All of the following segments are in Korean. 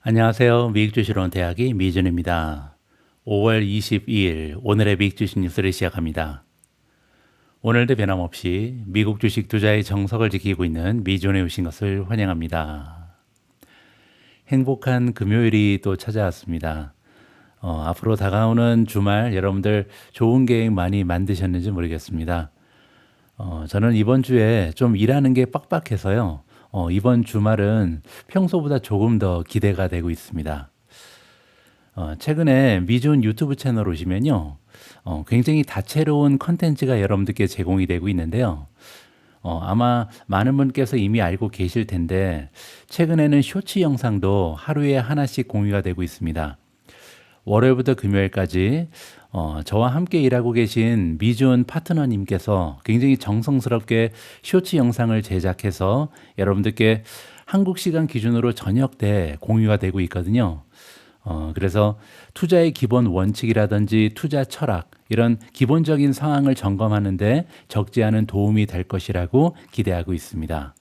안녕하세요. 미국주식론 대학의 미준입니다. 5월 22일 오늘의 미국주식 뉴스를 시작합니다. 오늘도 변함없이 미국 주식 투자의 정석을 지키고 있는 미준에 오신 것을 환영합니다. 행복한 금요일이 또 찾아왔습니다. 앞으로 다가오는 주말 여러분들 좋은 계획 많이 만드셨는지 모르겠습니다. 저는 이번 주에 좀 일하는 게 빡빡해서요. 이번 주말은 평소보다 조금 더 기대가 되고 있습니다. 최근에 미준 유튜브 채널 오시면요. 굉장히 다채로운 컨텐츠가 여러분들께 제공이 되고 있는데요. 아마 많은 분께서 이미 알고 계실 텐데, 최근에는 쇼츠 영상도 하루에 하나씩 공유가 되고 있습니다. 월요일부터 금요일까지 저와 함께 일하고 계신 미준 파트너님께서 굉장히 정성스럽게 쇼츠 영상을 제작해서 여러분들께 한국 시간 기준으로 저녁 때 공유가 되고 있거든요. 그래서 투자의 기본 원칙이라든지 투자 철학 이런 기본적인 상황을 점검하는데 적지 않은 도움이 될 것이라고 기대하고 있습니다.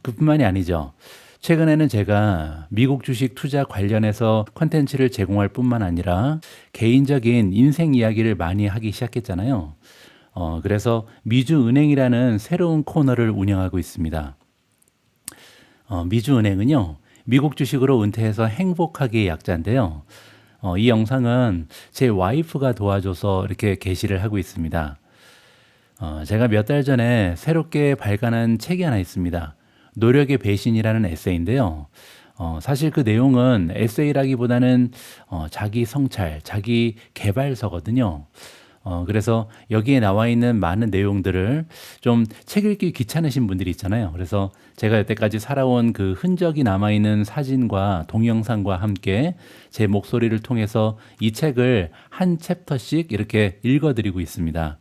그뿐만이 아니죠. 최근에는 제가 미국 주식 투자 관련해서 컨텐츠를 제공할 뿐만 아니라 개인적인 인생 이야기를 많이 하기 시작했잖아요. 그래서 미주은행이라는 새로운 코너를 운영하고 있습니다. 미주은행은요, 미국 주식으로 은퇴해서 행복하게 약자인데요. 이 영상은 제 와이프가 도와줘서 이렇게 게시를 하고 있습니다. 제가 몇 달 전에 새롭게 발간한 책이 하나 있습니다. 노력의 배신이라는 에세이인데요. 사실 그 내용은 에세이라기보다는 자기 성찰, 자기 개발서거든요. 그래서 여기에 나와 있는 많은 내용들을 좀 책 읽기 귀찮으신 분들이 있잖아요. 그래서 제가 여태까지 살아온 그 흔적이 남아있는 사진과 동영상과 함께 제 목소리를 통해서 이 책을 한 챕터씩 이렇게 읽어드리고 있습니다.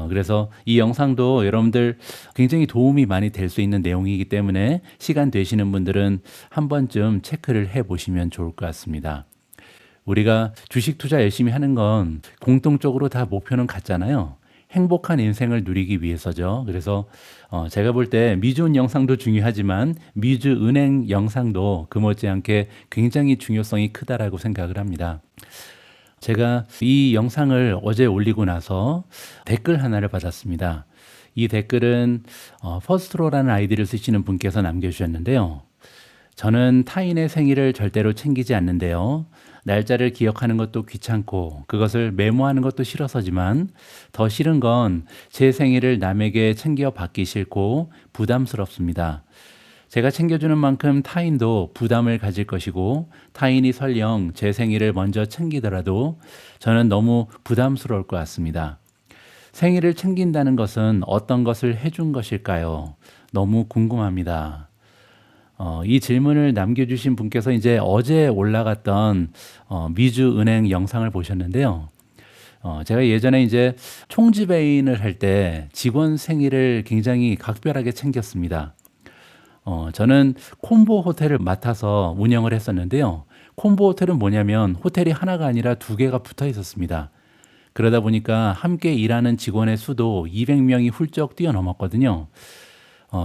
그래서 이 영상도 여러분들 굉장히 도움이 많이 될 수 있는 내용이기 때문에 시간 되시는 분들은 한 번쯤 체크를 해 보시면 좋을 것 같습니다. 우리가 주식 투자 열심히 하는 건 공통적으로 다 목표는 같잖아요. 행복한 인생을 누리기 위해서죠. 그래서 제가 볼 때 미주은 영상도 중요하지만 미주은행 영상도 금어지않게 굉장히 중요성이 크다라고 생각을 합니다. 제가 이 영상을 어제 올리고 나서 댓글 하나를 받았습니다. 이 댓글은 퍼스트로라는 아이디를 쓰시는 분께서 남겨주셨는데요. 저는 타인의 생일을 절대로 챙기지 않는데요. 날짜를 기억하는 것도 귀찮고 그것을 메모하는 것도 싫어서지만 더 싫은 건 제 생일을 남에게 챙겨받기 싫고 부담스럽습니다. 제가 챙겨주는 만큼 타인도 부담을 가질 것이고 타인이 설령 제 생일을 먼저 챙기더라도 저는 너무 부담스러울 것 같습니다. 생일을 챙긴다는 것은 어떤 것을 해준 것일까요? 너무 궁금합니다. 이 질문을 남겨주신 분께서 이제 어제 올라갔던 미주은행 영상을 보셨는데요. 제가 예전에 이제 총지배인을 할 때 직원 생일을 굉장히 각별하게 챙겼습니다. 저는 콤보 호텔을 맡아서 운영을 했었는데요. 콤보 호텔은 뭐냐면 호텔이 하나가 아니라 두 개가 붙어 있었습니다. 그러다 보니까 함께 일하는 직원의 수도 200명이 훌쩍 뛰어넘었거든요.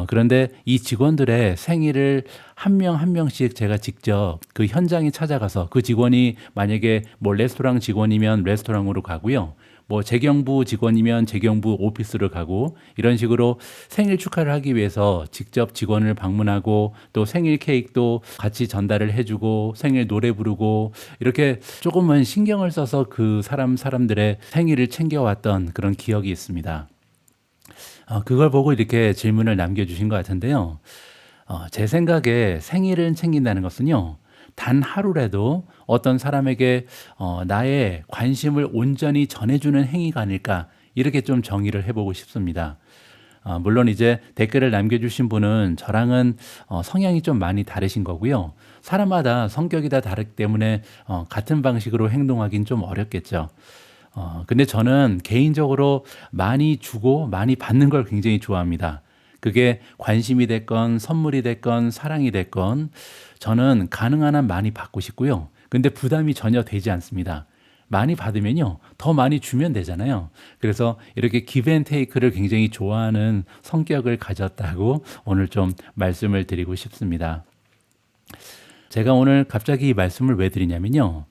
그런데 이 직원들의 생일을 한 명 한 명씩 제가 직접 그 현장에 찾아가서 그 직원이 만약에 뭐 레스토랑 직원이면 레스토랑으로 가고요. 뭐 재경부 직원이면 재경부 오피스를 가고 이런 식으로 생일 축하를 하기 위해서 직접 직원을 방문하고 또 생일 케이크도 같이 전달을 해주고 생일 노래 부르고 이렇게 조금은 신경을 써서 그 사람들의 생일을 챙겨왔던 그런 기억이 있습니다. 그걸 보고 이렇게 질문을 남겨주신 것 같은데요. 제 생각에 생일을 챙긴다는 것은요, 단 하루라도 어떤 사람에게 나의 관심을 온전히 전해주는 행위가 아닐까, 이렇게 좀 정의를 해보고 싶습니다. 물론 이제 댓글을 남겨주신 분은 저랑은 성향이 좀 많이 다르신 거고요. 사람마다 성격이 다 다르기 때문에 같은 방식으로 행동하기는 좀 어렵겠죠. 근데 저는 개인적으로 많이 주고 많이 받는 걸 굉장히 좋아합니다. 그게 관심이 됐건 선물이 됐건 사랑이 됐건 저는 가능한 한 많이 받고 싶고요. 근데 부담이 전혀 되지 않습니다. 많이 받으면요, 더 많이 주면 되잖아요. 그래서 이렇게 기브앤테이크를 굉장히 좋아하는 성격을 가졌다고 오늘 좀 말씀을 드리고 싶습니다. 제가 오늘 갑자기 이 말씀을 왜 드리냐면요.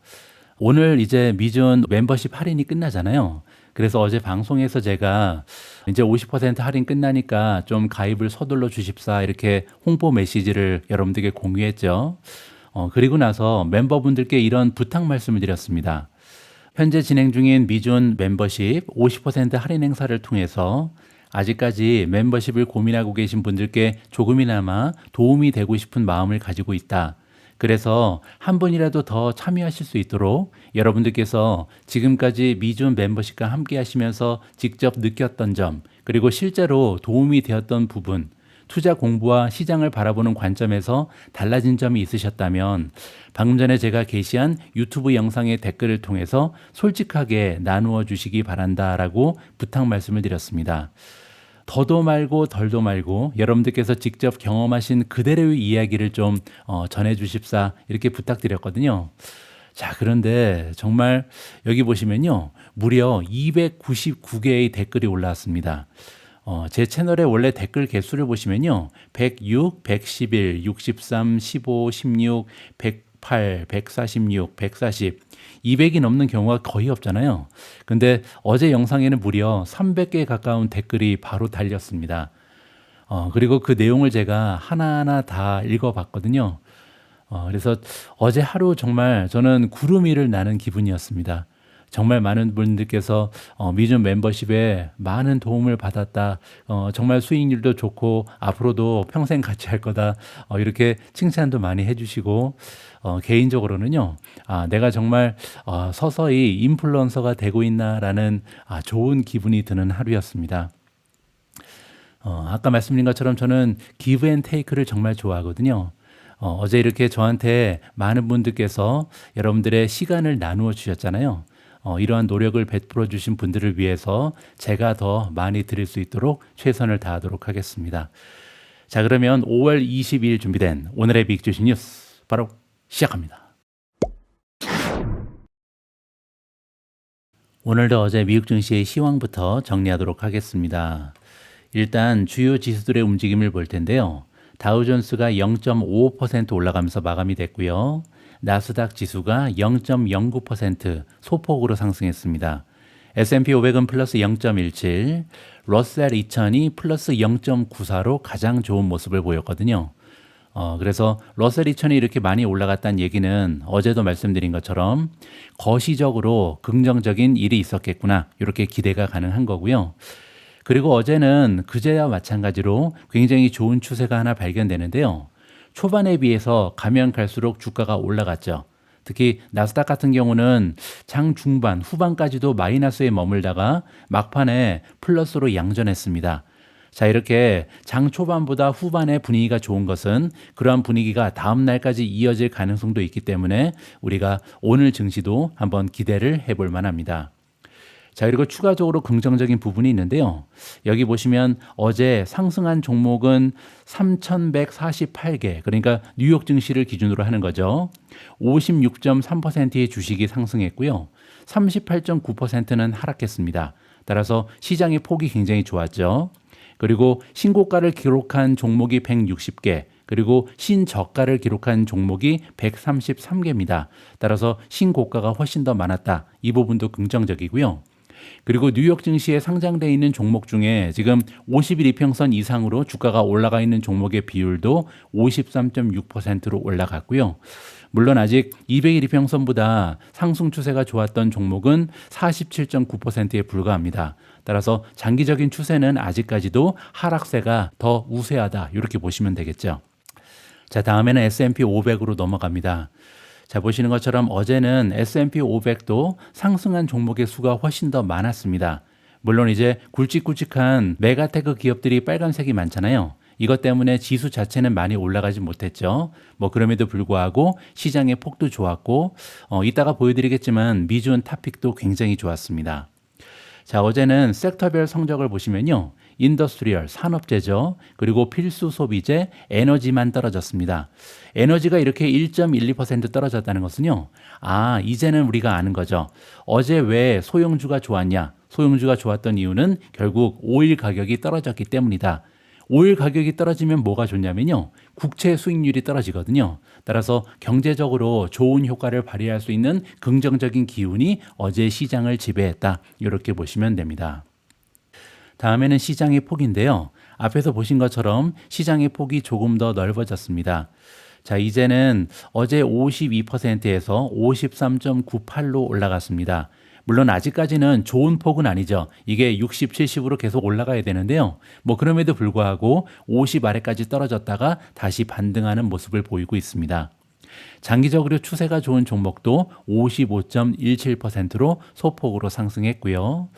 오늘 이제 미준 멤버십 할인이 끝나잖아요. 그래서 어제 방송에서 제가 이제 50% 할인 끝나니까 좀 가입을 서둘러 주십사 이렇게 홍보 메시지를 여러분들께 공유했죠. 그리고 나서 멤버분들께 이런 부탁 말씀을 드렸습니다. 현재 진행 중인 미준 멤버십 50% 할인 행사를 통해서 아직까지 멤버십을 고민하고 계신 분들께 조금이나마 도움이 되고 싶은 마음을 가지고 있다. 그래서 한 분이라도 더 참여하실 수 있도록 여러분들께서 지금까지 미준 멤버십과 함께 하시면서 직접 느꼈던 점, 그리고 실제로 도움이 되었던 부분, 투자 공부와 시장을 바라보는 관점에서 달라진 점이 있으셨다면 방금 전에 제가 게시한 유튜브 영상의 댓글을 통해서 솔직하게 나누어 주시기 바란다라고 부탁 말씀을 드렸습니다. 더도 말고 덜도 말고 여러분들께서 직접 경험하신 그대로의 이야기를 좀 전해 주십사 이렇게 부탁드렸거든요. 자, 그런데 정말 여기 보시면요. 무려 299개의 댓글이 올라왔습니다. 제 채널의 원래 댓글 개수를 보시면요. 106, 111, 63, 15, 16, 108, 146, 140, 200이 넘는 경우가 거의 없잖아요. 근데 어제 영상에는 무려 300개에 가까운 댓글이 바로 달렸습니다. 그리고 그 내용을 제가 하나하나 다 읽어봤거든요. 그래서 어제 하루 정말 저는 구름 위를 나는 기분이었습니다. 정말 많은 분들께서 미준 멤버십에 많은 도움을 받았다. 정말 수익률도 좋고 앞으로도 평생 같이 할 거다. 이렇게 칭찬도 많이 해주시고 개인적으로는요. 내가 정말 서서히 인플루언서가 되고 있나라는 좋은 기분이 드는 하루였습니다. 아까 말씀드린 것처럼 저는 기브 앤 테이크를 정말 좋아하거든요. 어제 이렇게 저한테 많은 분들께서 여러분들의 시간을 나누어 주셨잖아요. 이러한 노력을 베풀어 주신 분들을 위해서 제가 더 많이 드릴 수 있도록 최선을 다하도록 하겠습니다. 자, 그러면 5월 22일 준비된 오늘의 빅주식 뉴스 바로 시작합니다. 오늘도 어제 미국 증시의 시황부터 정리하도록 하겠습니다. 일단 주요 지수들의 움직임을 볼 텐데요. 다우존스가 0.55% 올라가면서 마감이 됐고요. 나스닥 지수가 0.09% 소폭으로 상승했습니다. S&P 500은 플러스 0.17, 러셀 2000이 플러스 0.94로 가장 좋은 모습을 보였거든요. 그래서 러셀 2000이 이렇게 많이 올라갔다는 얘기는 어제도 말씀드린 것처럼 거시적으로 긍정적인 일이 있었겠구나 이렇게 기대가 가능한 거고요. 그리고 어제는 그제와 마찬가지로 굉장히 좋은 추세가 하나 발견되는데요. 초반에 비해서 가면 갈수록 주가가 올라갔죠. 특히 나스닥 같은 경우는 장 중반, 후반까지도 마이너스에 머물다가 막판에 플러스로 양전했습니다. 자, 이렇게 장 초반보다 후반에 분위기가 좋은 것은 그러한 분위기가 다음 날까지 이어질 가능성도 있기 때문에 우리가 오늘 증시도 한번 기대를 해볼 만합니다. 자, 그리고 추가적으로 긍정적인 부분이 있는데요. 여기 보시면 어제 상승한 종목은 3,148개, 그러니까 뉴욕 증시를 기준으로 하는 거죠. 56.3%의 주식이 상승했고요. 38.9%는 하락했습니다. 따라서 시장의 폭이 굉장히 좋았죠. 그리고 신고가를 기록한 종목이 160개, 그리고 신저가를 기록한 종목이 133개입니다. 따라서 신고가가 훨씬 더 많았다. 이 부분도 긍정적이고요. 그리고 뉴욕 증시에 상장되어 있는 종목 중에 지금 50일 이평선 이상으로 주가가 올라가 있는 종목의 비율도 53.6%로 올라갔고요. 물론 아직 200일 이평선보다 상승 추세가 좋았던 종목은 47.9%에 불과합니다. 따라서 장기적인 추세는 아직까지도 하락세가 더 우세하다 이렇게 보시면 되겠죠. 자, 다음에는 S&P 500으로 넘어갑니다. 자, 보시는 것처럼 어제는 S&P 500도 상승한 종목의 수가 훨씬 더 많았습니다. 물론 이제 굵직굵직한 메가테크 기업들이 빨간색이 많잖아요. 이것 때문에 지수 자체는 많이 올라가지 못했죠. 그럼에도 불구하고 시장의 폭도 좋았고 이따가 보여드리겠지만 미준 탑픽도 굉장히 좋았습니다. 자, 어제는 섹터별 성적을 보시면요. 인더스트리얼, 산업재죠. 그리고 필수 소비재, 에너지만 떨어졌습니다. 에너지가 이렇게 1.12% 떨어졌다는 것은요. 이제는 우리가 아는 거죠. 어제 왜 소형주가 좋았냐? 소형주가 좋았던 이유는 결국 오일 가격이 떨어졌기 때문이다. 오일 가격이 떨어지면 뭐가 좋냐면요. 국채 수익률이 떨어지거든요. 따라서 경제적으로 좋은 효과를 발휘할 수 있는 긍정적인 기운이 어제 시장을 지배했다. 이렇게 보시면 됩니다. 다음에는 시장의 폭인데요. 앞에서 보신 것처럼 시장의 폭이 조금 더 넓어졌습니다. 자, 이제는 어제 52%에서 53.98로 올라갔습니다. 물론 아직까지는 좋은 폭은 아니죠. 이게 60, 70으로 계속 올라가야 되는데요. 그럼에도 불구하고 50 아래까지 떨어졌다가 다시 반등하는 모습을 보이고 있습니다. 장기적으로 추세가 좋은 종목도 55.17%로 소폭으로 상승했고요.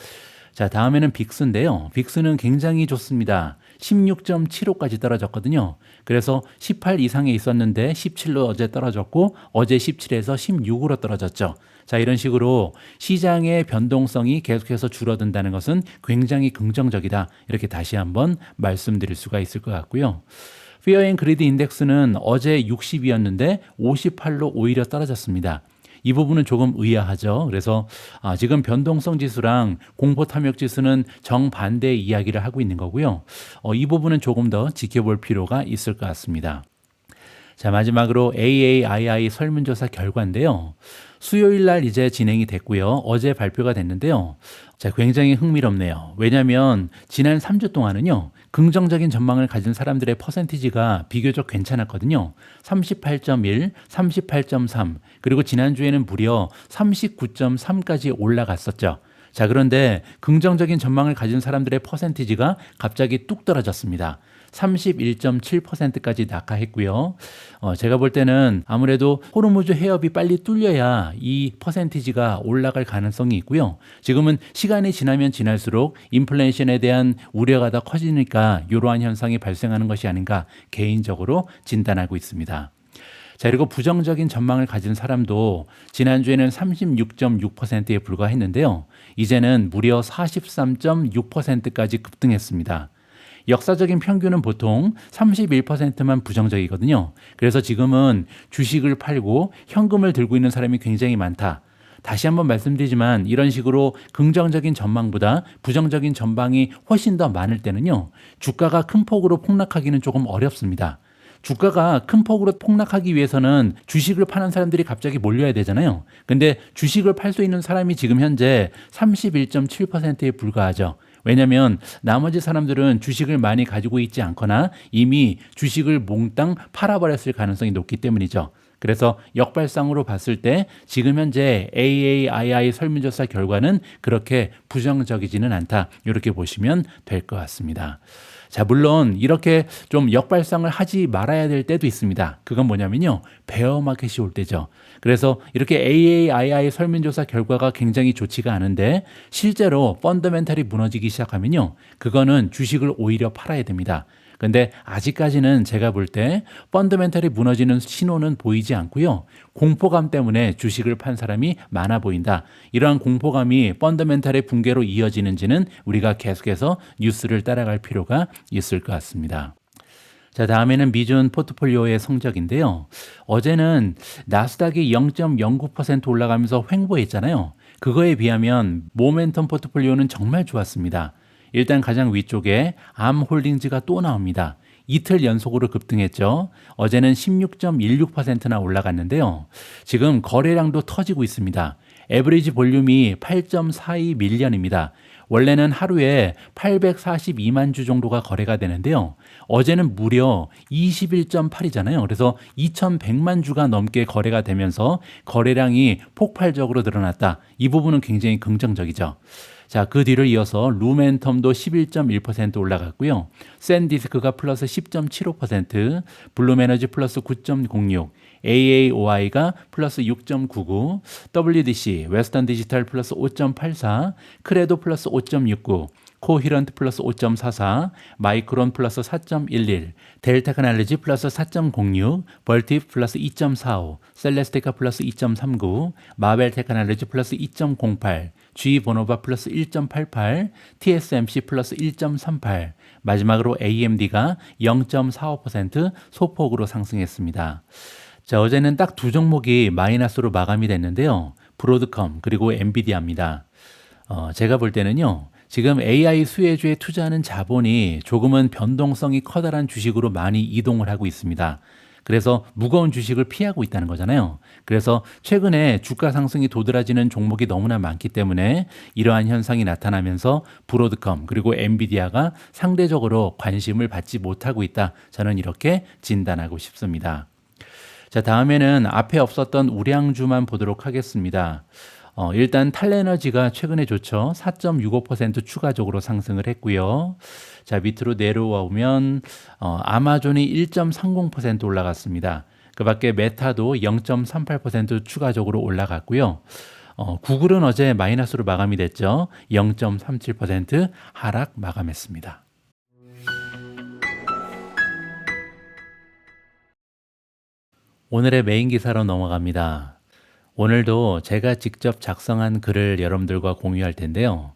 자, 다음에는 빅스인데요. 빅스는 굉장히 좋습니다. 16.75까지 떨어졌거든요. 그래서 18 이상에 있었는데 17로 어제 떨어졌고 어제 17에서 16으로 떨어졌죠. 자, 이런 식으로 시장의 변동성이 계속해서 줄어든다는 것은 굉장히 긍정적이다. 이렇게 다시 한번 말씀드릴 수가 있을 것 같고요. 피어 앤 그리드 인덱스는 어제 60이었는데 58로 오히려 떨어졌습니다. 이 부분은 조금 의아하죠. 그래서 지금 변동성 지수랑 공포 탐욕 지수는 정반대의 이야기를 하고 있는 거고요. 이 부분은 조금 더 지켜볼 필요가 있을 것 같습니다. 자, 마지막으로 AAII 설문조사 결과인데요. 수요일 날 이제 진행이 됐고요. 어제 발표가 됐는데요. 자, 굉장히 흥미롭네요. 왜냐하면 지난 3주 동안은요. 긍정적인 전망을 가진 사람들의 퍼센티지가 비교적 괜찮았거든요. 38.1, 38.3, 그리고 지난주에는 무려 39.3까지 올라갔었죠. 자, 그런데 긍정적인 전망을 가진 사람들의 퍼센티지가 갑자기 뚝 떨어졌습니다. 31.7%까지 낙하했고요. 제가 볼 때는 아무래도 호르무즈 해협이 빨리 뚫려야 이 퍼센티지가 올라갈 가능성이 있고요. 지금은 시간이 지나면 지날수록 인플레이션에 대한 우려가 더 커지니까 이러한 현상이 발생하는 것이 아닌가 개인적으로 진단하고 있습니다. 자, 그리고 부정적인 전망을 가진 사람도 지난주에는 36.6%에 불과했는데요. 이제는 무려 43.6%까지 급등했습니다. 역사적인 평균은 보통 31%만 부정적이거든요. 그래서 지금은 주식을 팔고 현금을 들고 있는 사람이 굉장히 많다. 다시 한번 말씀드리지만 이런 식으로 긍정적인 전망보다 부정적인 전망이 훨씬 더 많을 때는요. 주가가 큰 폭으로 폭락하기는 조금 어렵습니다. 주가가 큰 폭으로 폭락하기 위해서는 주식을 파는 사람들이 갑자기 몰려야 되잖아요. 근데 주식을 팔 수 있는 사람이 지금 현재 31.7%에 불과하죠. 왜냐하면 나머지 사람들은 주식을 많이 가지고 있지 않거나 이미 주식을 몽땅 팔아버렸을 가능성이 높기 때문이죠. 그래서 역발상으로 봤을 때 지금 현재 AAII 설문조사 결과는 그렇게 부정적이지는 않다. 이렇게 보시면 될 것 같습니다. 자, 물론 이렇게 좀 역발상을 하지 말아야 될 때도 있습니다. 그건 뭐냐면요. 베어마켓이 올 때죠. 그래서 이렇게 AAII 설문조사 결과가 굉장히 좋지가 않은데 실제로 펀더멘탈이 무너지기 시작하면요. 그거는 주식을 오히려 팔아야 됩니다. 근데 아직까지는 제가 볼 때 펀더멘탈이 무너지는 신호는 보이지 않고요. 공포감 때문에 주식을 판 사람이 많아 보인다. 이러한 공포감이 펀더멘탈의 붕괴로 이어지는지는 우리가 계속해서 뉴스를 따라갈 필요가 있을 것 같습니다. 자, 다음에는 미준 포트폴리오의 성적인데요. 어제는 나스닥이 0.09% 올라가면서 횡보했잖아요. 그거에 비하면 모멘텀 포트폴리오는 정말 좋았습니다. 일단 가장 위쪽에 암홀딩즈가 또 나옵니다. 이틀 연속으로 급등했죠. 어제는 16.16%나 올라갔는데요. 지금 거래량도 터지고 있습니다. 에버리지 볼륨이 8.42 밀리언입니다. 원래는 하루에 842만 주 정도가 거래가 되는데요. 어제는 무려 21.8이잖아요. 그래서 2100만 주가 넘게 거래가 되면서 거래량이 폭발적으로 늘어났다. 이 부분은 굉장히 긍정적이죠. 자, 그 뒤를 이어서 루멘텀도 11.1% 올라갔고요. 샌디스크가 플러스 10.75%, 블룸에너지 플러스 9.06, AAOI가 플러스 6.99, WDC, 웨스턴 디지털 플러스 5.84, 크레도 플러스 5.69, 코히런트 플러스 5.44, 마이크론 플러스 4.11, 델타크날리지 플러스 4.06, 벌티프 플러스 2.45, 셀레스티카 플러스 2.39, 마벨 테크놀로지 플러스 2.08, G보노바 플러스 1.88, TSMC 플러스 1.38, 마지막으로 AMD가 0.45% 소폭으로 상승했습니다. 자, 어제는 딱 두 종목이 마이너스로 마감이 됐는데요. 브로드컴 그리고 엔비디아입니다. 제가 볼 때는요. 지금 AI 수혜주에 투자하는 자본이 조금은 변동성이 커다란 주식으로 많이 이동을 하고 있습니다. 그래서 무거운 주식을 피하고 있다는 거잖아요. 그래서 최근에 주가 상승이 도드라지는 종목이 너무나 많기 때문에 이러한 현상이 나타나면서 브로드컴 그리고 엔비디아가 상대적으로 관심을 받지 못하고 있다. 저는 이렇게 진단하고 싶습니다. 자, 다음에는 앞에 없었던 우량주만 보도록 하겠습니다. 일단 탈레너지가 최근에 좋죠. 4.65% 추가적으로 상승을 했고요. 자, 밑으로 내려와 오면 아마존이 1.30% 올라갔습니다. 그 밖에 메타도 0.38% 추가적으로 올라갔고요. 구글은 어제 마이너스로 마감이 됐죠. 0.37% 하락 마감했습니다. 오늘의 메인 기사로 넘어갑니다. 오늘도 제가 직접 작성한 글을 여러분들과 공유할 텐데요.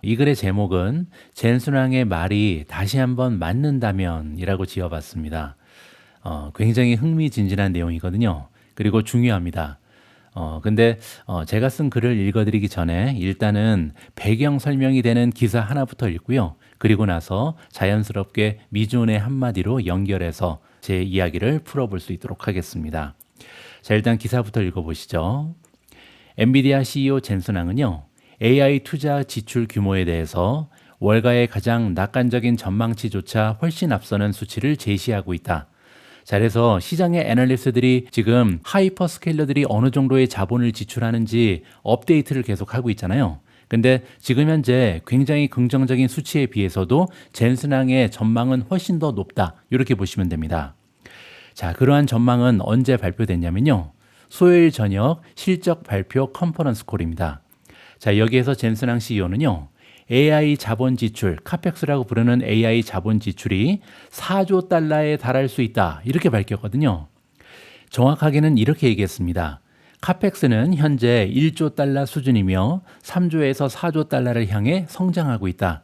이 글의 제목은 젠순왕의 말이 다시 한번 맞는다면 이라고 지어봤습니다. 굉장히 흥미진진한 내용이거든요. 그리고 중요합니다. 근데 제가 쓴 글을 읽어드리기 전에 일단은 배경 설명이 되는 기사 하나부터 읽고요. 그리고 나서 자연스럽게 미준의 한마디로 연결해서 제 이야기를 풀어볼 수 있도록 하겠습니다. 자, 일단 기사부터 읽어보시죠. 엔비디아 CEO 젠슨왕은요, AI 투자 지출 규모에 대해서 월가의 가장 낙관적인 전망치조차 훨씬 앞서는 수치를 제시하고 있다. 자, 그래서 시장의 애널리스트들이 지금 하이퍼스케일러들이 어느 정도의 자본을 지출하는지 업데이트를 계속하고 있잖아요. 근데 지금 현재 굉장히 긍정적인 수치에 비해서도 젠슨왕의 전망은 훨씬 더 높다. 이렇게 보시면 됩니다. 자, 그러한 전망은 언제 발표됐냐면요. 수요일 저녁 실적 발표 컨퍼런스 콜입니다. 자, 여기에서 젠슨왕 CEO는요. AI 자본 지출, 카펙스라고 부르는 AI 자본 지출이 4조 달러에 달할 수 있다. 이렇게 밝혔거든요. 정확하게는 이렇게 얘기했습니다. 카펙스는 현재 1조 달러 수준이며 3조에서 4조 달러를 향해 성장하고 있다.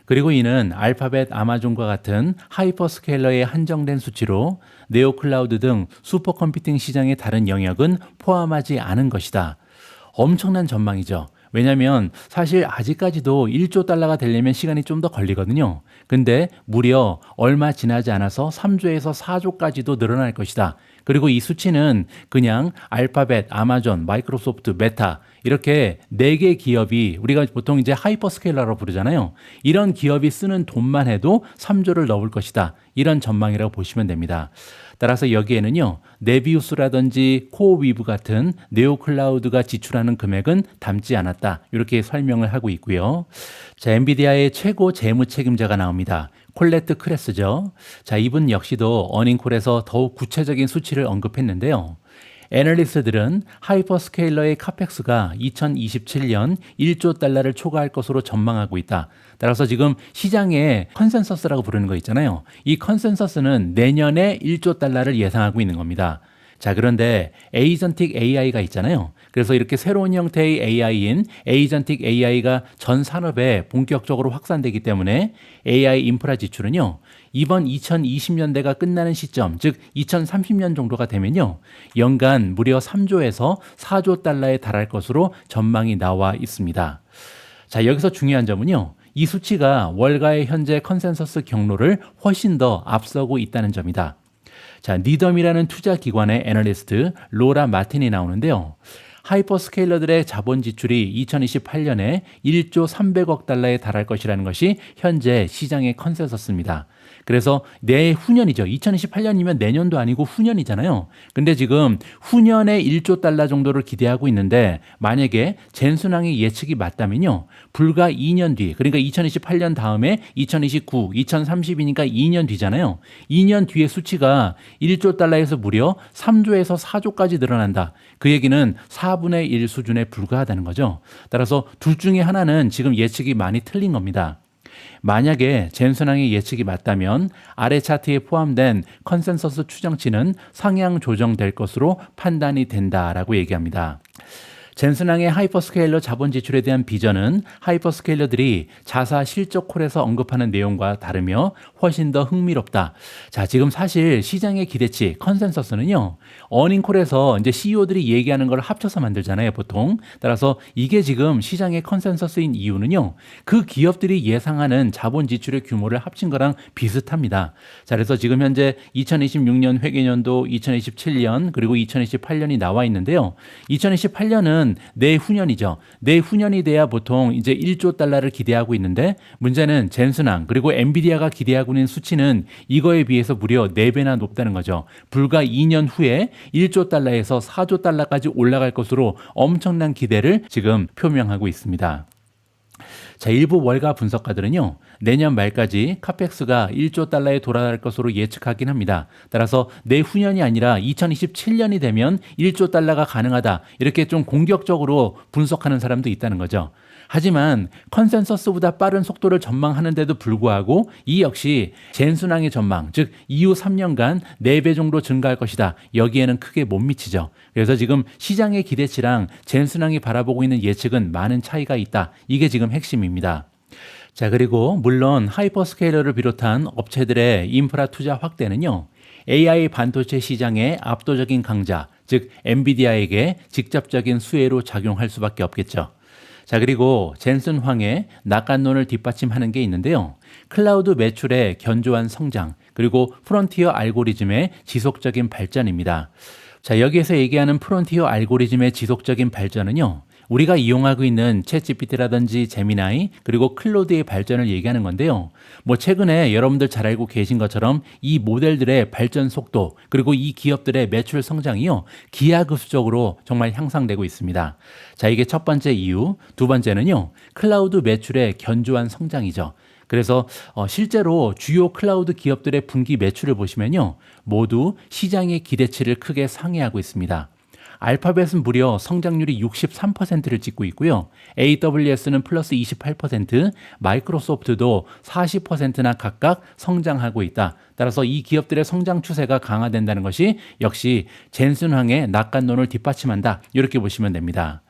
그리고 이는 알파벳, 아마존과 같은 하이퍼스케일러에 한정된 수치로 네오클라우드 등 슈퍼컴퓨팅 시장의 다른 영역은 포함하지 않은 것이다. 엄청난 전망이죠. 왜냐하면 사실 아직까지도 1조 달러가 되려면 시간이 좀 더 걸리거든요. 근데 무려 얼마 지나지 않아서 3조에서 4조까지도 늘어날 것이다. 그리고 이 수치는 그냥 알파벳, 아마존, 마이크로소프트, 메타 이렇게 4개 기업이 우리가 보통 이제 하이퍼스케일러라고 부르잖아요. 이런 기업이 쓰는 돈만 해도 3조를 넘을 것이다. 이런 전망이라고 보시면 됩니다. 따라서 여기에는요. 네비우스라든지 코어위브 같은 네오클라우드가 지출하는 금액은 담지 않았다. 이렇게 설명을 하고 있고요. 자, 엔비디아의 최고 재무 책임자가 나옵니다. 콜레트 크레스죠. 자, 이분 역시도 어닝콜에서 더욱 구체적인 수치를 언급했는데요. 애널리스트들은 하이퍼스케일러의 카펙스가 2027년 1조 달러를 초과할 것으로 전망하고 있다. 따라서 지금 시장의 컨센서스라고 부르는 거 있잖아요. 이 컨센서스는 내년에 1조 달러를 예상하고 있는 겁니다. 자, 그런데 에이전틱 AI가 있잖아요. 그래서 이렇게 새로운 형태의 AI인 에이전틱 AI가 전 산업에 본격적으로 확산되기 때문에 AI 인프라 지출은요. 이번 2020년대가 끝나는 시점, 즉 2030년 정도가 되면요. 연간 무려 3조에서 4조 달러에 달할 것으로 전망이 나와 있습니다. 자, 여기서 중요한 점은요. 이 수치가 월가의 현재 컨센서스 경로를 훨씬 더 앞서고 있다는 점이다. 자, 니덤이라는 투자 기관의 애널리스트 로라 마틴이 나오는데요. 하이퍼스케일러들의 자본 지출이 2028년에 1조 300억 달러에 달할 것이라는 것이 현재 시장의 컨센서스입니다. 그래서 내후년이죠. 2028년이면 내년도 아니고 후년이잖아요. 근데 지금 후년에 1조 달러 정도를 기대하고 있는데 만약에 젠순왕의 예측이 맞다면요. 불과 2년 뒤, 그러니까 2028년 다음에 2029, 2030이니까 2년 뒤잖아요. 2년 뒤에 수치가 1조 달러에서 무려 3조에서 4조까지 늘어난다. 그 얘기는 4분의 1 수준에 불과하다는 거죠. 따라서 둘 중에 하나는 지금 예측이 많이 틀린 겁니다. 만약에 젠슨왕의 예측이 맞다면 아래 차트에 포함된 컨센서스 추정치는 상향 조정될 것으로 판단이 된다라고 얘기합니다. 젠슨왕의 하이퍼스케일러 자본 지출에 대한 비전은 하이퍼스케일러들이 자사 실적 콜에서 언급하는 내용과 다르며 훨씬 더 흥미롭다. 자, 지금 사실 시장의 기대치, 컨센서스는요, 어닝콜에서 이제 CEO들이 얘기하는 걸 합쳐서 만들잖아요, 보통. 따라서 이게 지금 시장의 컨센서스인 이유는요, 그 기업들이 예상하는 자본 지출의 규모를 합친 거랑 비슷합니다. 자, 그래서 지금 현재 2026년 회계년도, 2027년, 그리고 2028년이 나와 있는데요. 2028년은 내후년이죠. 내후년이 돼야 보통 이제 1조 달러를 기대하고 있는데 문제는 젠슨왕 그리고 엔비디아가 기대하고 있는 수치는 이거에 비해서 무려 4배나 높다는 거죠. 불과 2년 후에 1조 달러에서 4조 달러까지 올라갈 것으로 엄청난 기대를 지금 표명하고 있습니다. 자, 일부 월가 분석가들은요, 내년 말까지 카펙스가 1조 달러에 돌아갈 것으로 예측하긴 합니다. 따라서 내후년이 아니라 2027년이 되면 1조 달러가 가능하다. 이렇게 좀 공격적으로 분석하는 사람도 있다는 거죠. 하지만 컨센서스보다 빠른 속도를 전망하는데도 불구하고 이 역시 젠슨왕의 전망, 즉 이후 3년간 4배 정도 증가할 것이다. 여기에는 크게 못 미치죠. 그래서 지금 시장의 기대치랑 젠슨왕이 바라보고 있는 예측은 많은 차이가 있다. 이게 지금 핵심입니다. 자, 그리고 물론 하이퍼스케일러를 비롯한 업체들의 인프라 투자 확대는요, AI 반도체 시장의 압도적인 강자, 즉 엔비디아에게 직접적인 수혜로 작용할 수밖에 없겠죠. 자, 그리고 젠슨 황의 낙관론을 뒷받침하는 게 있는데요. 클라우드 매출의 견조한 성장, 그리고 프론티어 알고리즘의 지속적인 발전입니다. 자, 여기에서 얘기하는 프론티어 알고리즘의 지속적인 발전은요, 우리가 이용하고 있는 챗GPT라든지 제미나이 그리고 클로드의 발전을 얘기하는 건데요. 뭐 최근에 여러분들 잘 알고 계신 것처럼 이 모델들의 발전 속도 그리고 이 기업들의 매출 성장이요, 기하급수적으로 정말 향상되고 있습니다. 자, 이게 첫 번째 이유. 두 번째는요, 클라우드 매출의 견조한 성장이죠. 그래서 실제로 주요 클라우드 기업들의 분기 매출을 보시면요, 모두 시장의 기대치를 크게 상회하고 있습니다. 알파벳은 무려 성장률이 63%를 찍고 있고요. AWS는 플러스 28%, 마이크로소프트도 40%나 각각 성장하고 있다. 따라서 이 기업들의 성장 추세가 강화된다는 것이 역시 젠슨황의 낙관론을 뒷받침한다. 이렇게 보시면 됩니다.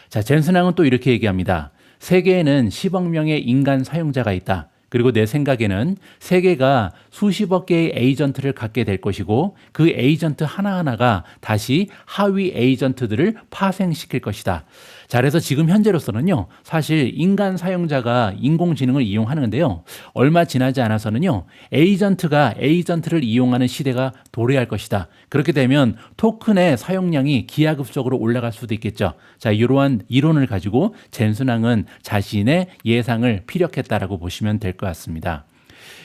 자, 젠슨황은 또 이렇게 얘기합니다. 세계에는 10억 명의 인간 사용자가 있다. 그리고 내 생각에는 세계가 수십억 개의 에이전트를 갖게 될 것이고 그 에이전트 하나하나가 다시 하위 에이전트들을 파생시킬 것이다. 자, 그래서 지금 현재로서는요, 사실 인간 사용자가 인공지능을 이용하는데요, 얼마 지나지 않아서는요, 에이전트가 에이전트를 이용하는 시대가 도래할 것이다. 그렇게 되면 토큰의 사용량이 기하급수적으로 올라갈 수도 있겠죠. 자, 이러한 이론을 가지고 젠슨황은 자신의 예상을 피력했다라고 보시면 될 것 같습니다.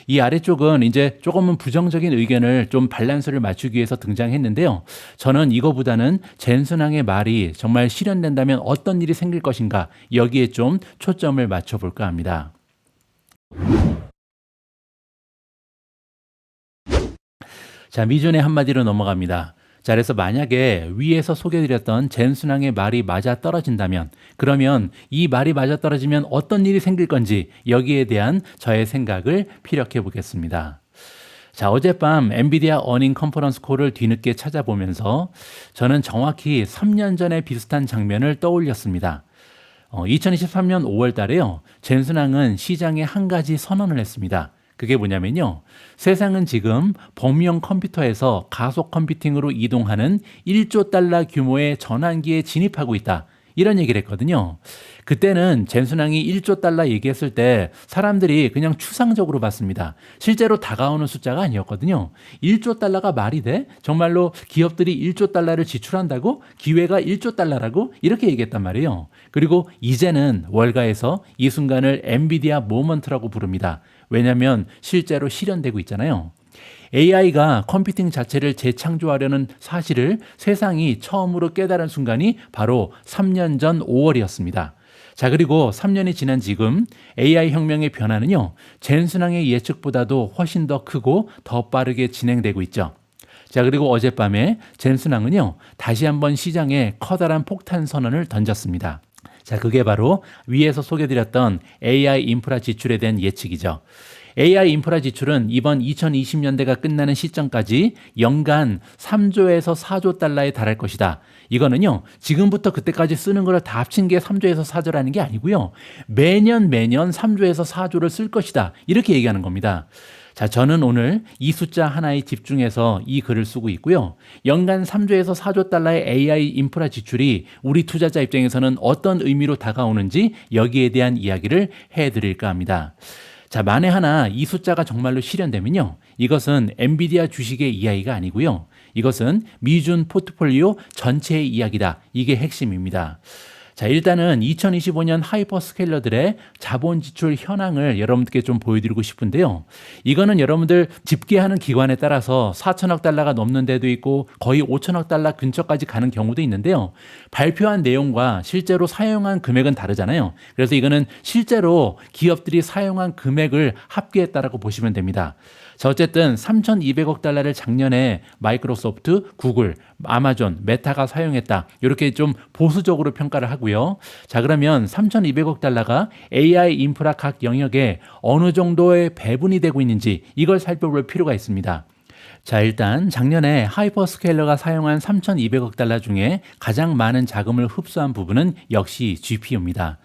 이 아래쪽은 이제 조금은 부정적인 의견을 좀 밸런스를 맞추기 위해서 등장했는데요. 저는 이거보다는 젠슨황의 말이 정말 실현된다면 어떤 일이 생길 것인가, 여기에 좀 초점을 맞춰볼까 합니다. 자, 미존의 한마디로 넘어갑니다. 자, 그래서 만약에 위에서 소개해드렸던 젠슨황의 말이 맞아 떨어진다면, 그러면 이 말이 맞아 떨어지면 어떤 일이 생길 건지 여기에 대한 저의 생각을 피력해 보겠습니다. 자, 어젯밤 엔비디아 어닝 컨퍼런스 콜을 뒤늦게 찾아보면서 저는 정확히 3년 전에 비슷한 장면을 떠올렸습니다. 2023년 5월 달에요, 젠슨황은 시장에 한 가지 선언을 했습니다. 그게 뭐냐면요, 세상은 지금 범위형 컴퓨터에서 가속 컴퓨팅으로 이동하는 1조 달러 규모의 전환기에 진입하고 있다. 이런 얘기를 했거든요. 그때는 젠슨황이 1조 달러 얘기했을 때 사람들이 그냥 추상적으로 봤습니다. 실제로 다가오는 숫자가 아니었거든요. 1조 달러가 말이 돼? 정말로 기업들이 1조 달러를 지출한다고? 기회가 1조 달러라고? 이렇게 얘기했단 말이에요. 그리고 이제는 월가에서 이 순간을 엔비디아 모먼트라고 부릅니다. 왜냐하면 실제로 실현되고 있잖아요. AI가 컴퓨팅 자체를 재창조하려는 사실을 세상이 처음으로 깨달은 순간이 바로 3년 전 5월이었습니다. 자, 그리고 3년이 지난 지금 AI 혁명의 변화는요, 젠슨황의 예측보다도 훨씬 더 크고 더 빠르게 진행되고 있죠. 자, 그리고 어젯밤에 젠슨황은요, 다시 한번 시장에 커다란 폭탄 선언을 던졌습니다. 자, 그게 바로 위에서 소개드렸던 AI 인프라 지출에 대한 예측이죠. AI 인프라 지출은 이번 2020년대가 끝나는 시점까지 연간 3조에서 4조 달러에 달할 것이다. 이거는요, 지금부터 그때까지 쓰는 걸 다 합친 게 3조에서 4조라는 게 아니고요. 매년 3조에서 4조를 쓸 것이다. 이렇게 얘기하는 겁니다. 자, 저는 오늘 이 숫자 하나에 집중해서 이 글을 쓰고 있고요. 연간 3조에서 4조 달러의 AI 인프라 지출이 우리 투자자 입장에서는 어떤 의미로 다가오는지 여기에 대한 이야기를 해드릴까 합니다. 자, 만에 하나 이 숫자가 정말로 실현되면요. 이것은 엔비디아 주식의 이야기가 아니고요. 이것은 미준 포트폴리오 전체의 이야기다. 이게 핵심입니다. 자, 일단은 2025년 하이퍼스케일러들의 자본 지출 현황을 여러분들께 좀 보여드리고 싶은데요. 이거는 여러분들 집계하는 기관에 따라서 4천억 달러가 넘는 데도 있고 거의 5천억 달러 근처까지 가는 경우도 있는데요. 발표한 내용과 실제로 사용한 금액은 다르잖아요. 그래서 이거는 실제로 기업들이 사용한 금액을 합계했다라고 보시면 됩니다. 자, 어쨌든 3,200억 달러를 작년에 마이크로소프트, 구글, 아마존, 메타가 사용했다. 이렇게 좀 보수적으로 평가를 하고요. 자, 그러면 3,200억 달러가 AI 인프라 각 영역에 어느 정도의 배분이 되고 있는지 이걸 살펴볼 필요가 있습니다. 자, 일단 작년에 하이퍼스케일러가 사용한 3,200억 달러 중에 가장 많은 자금을 흡수한 부분은 역시 GPU입니다.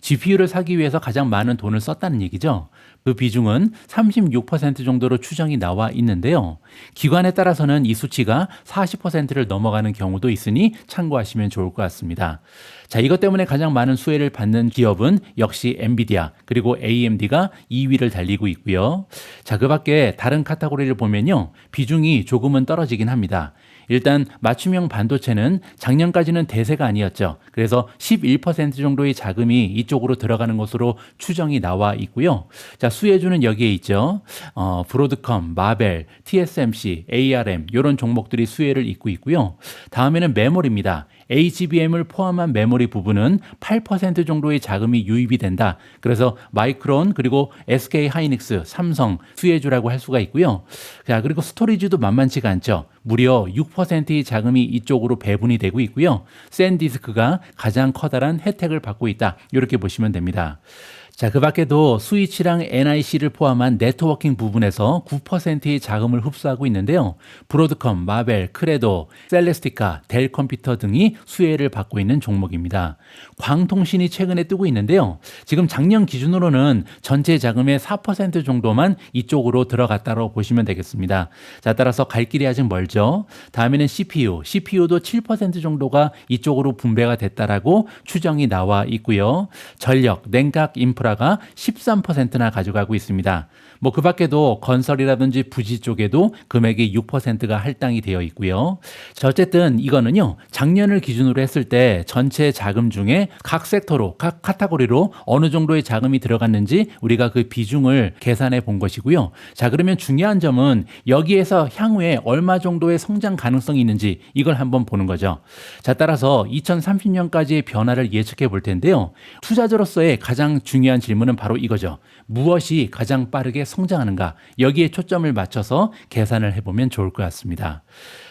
GPU를 사기 위해서 가장 많은 돈을 썼다는 얘기죠. 그 비중은 36% 정도로 추정이 나와 있는데요. 기관에 따라서는 이 수치가 40%를 넘어가는 경우도 있으니 참고하시면 좋을 것 같습니다. 자, 이것 때문에 가장 많은 수혜를 받는 기업은 역시 엔비디아 그리고 AMD가 2위를 달리고 있고요. 자, 그 밖에 다른 카테고리를 보면요. 비중이 조금은 떨어지긴 합니다. 일단 맞춤형 반도체는 작년까지는 대세가 아니었죠. 그래서 11% 정도의 자금이 이쪽으로 들어가는 것으로 추정이 나와 있고요. 자, 수혜주는 여기에 있죠. 브로드컴, 마벨, TSMC, ARM 이런 종목들이 수혜를 잇고 있고요. 다음에는 메모리입니다. HBM을 포함한 메모리 부분은 8% 정도의 자금이 유입이 된다. 그래서 마이크론 그리고 SK 하이닉스, 삼성 수혜주라고 할 수가 있고요. 자, 그리고 스토리지도 만만치가 않죠. 무려 6%의 자금이 이쪽으로 배분이 되고 있고요. 샌디스크가 가장 커다란 혜택을 받고 있다. 이렇게 보시면 됩니다. 자, 그 밖에도 스위치랑 NIC를 포함한 네트워킹 부분에서 9%의 자금을 흡수하고 있는데요. 브로드컴, 마벨, 크레도, 셀레스티카, 델 컴퓨터 등이 수혜를 받고 있는 종목입니다. 광통신이 최근에 뜨고 있는데요. 지금 작년 기준으로는 전체 자금의 4% 정도만 이쪽으로 들어갔다고 보시면 되겠습니다. 자, 따라서 갈 길이 아직 멀죠. 다음에는 CPU도 7% 정도가 이쪽으로 분배가 됐다라고 추정이 나와 있고요. 전력, 냉각, 인프라가 13%나 가져가고 있습니다. 뭐 그 밖에도 건설이라든지 부지 쪽에도 금액이 6%가 할당이 되어 있고요. 자, 어쨌든 이거는요. 작년을 기준으로 했을 때 전체 자금 중에 각 섹터로, 각 카테고리로 어느 정도의 자금이 들어갔는지 우리가 그 비중을 계산해 본 것이고요. 자, 그러면 중요한 점은 여기에서 향후에 얼마 정도의 성장 가능성이 있는지 이걸 한번 보는 거죠. 자, 따라서 2030년까지의 변화를 예측해 볼 텐데요. 투자자로서의 가장 중요한 질문은 바로 이거죠. 무엇이 가장 빠르게 성장하는가? 여기에 초점을 맞춰서 계산을 해보면 좋을 것 같습니다.